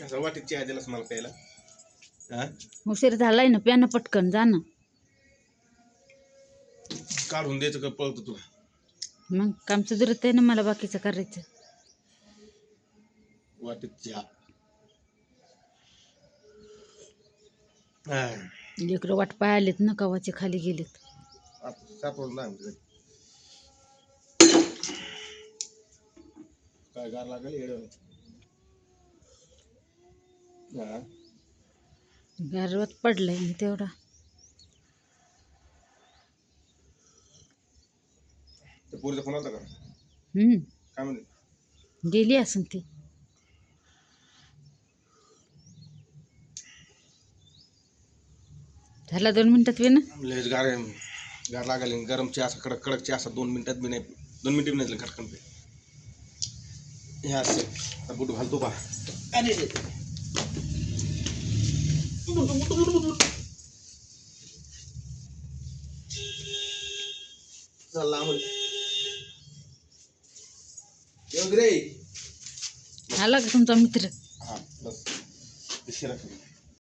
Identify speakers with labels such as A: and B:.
A: असं वाटीत चहा दिलास मला प्यायला. हा
B: उशीर झालाय ना, प्यानं पटकन जा ना.
A: काढून द्यायचं का पळतो तुला?
B: मग काम सुधरत आहे ना, मला बाकीचं करायचं.
A: वाटीत चहा. हा.
B: इकडं वाट पाय आलेत ना, कवाचे खाली गेलेत.
A: आता सापडून नाही काय गार लागेल येडं. हा
B: गारवात पडलाय आणि तेवढा.
A: ते पोरीचा फोन आला का? काय म्हणते?
B: गेली असून ती. झाला 2 मिनिटात वेळ ना.
A: लयच गार गार लागेल. गरम चहा असा कडक कडक चहा असा 2 मिनिटात बी नाही. 2 मिनिटं बी नाही खटकन पे. हे असं आता बुट घालतो का? चला रे.
B: आला का तुमचा मित्र?
A: हा बस.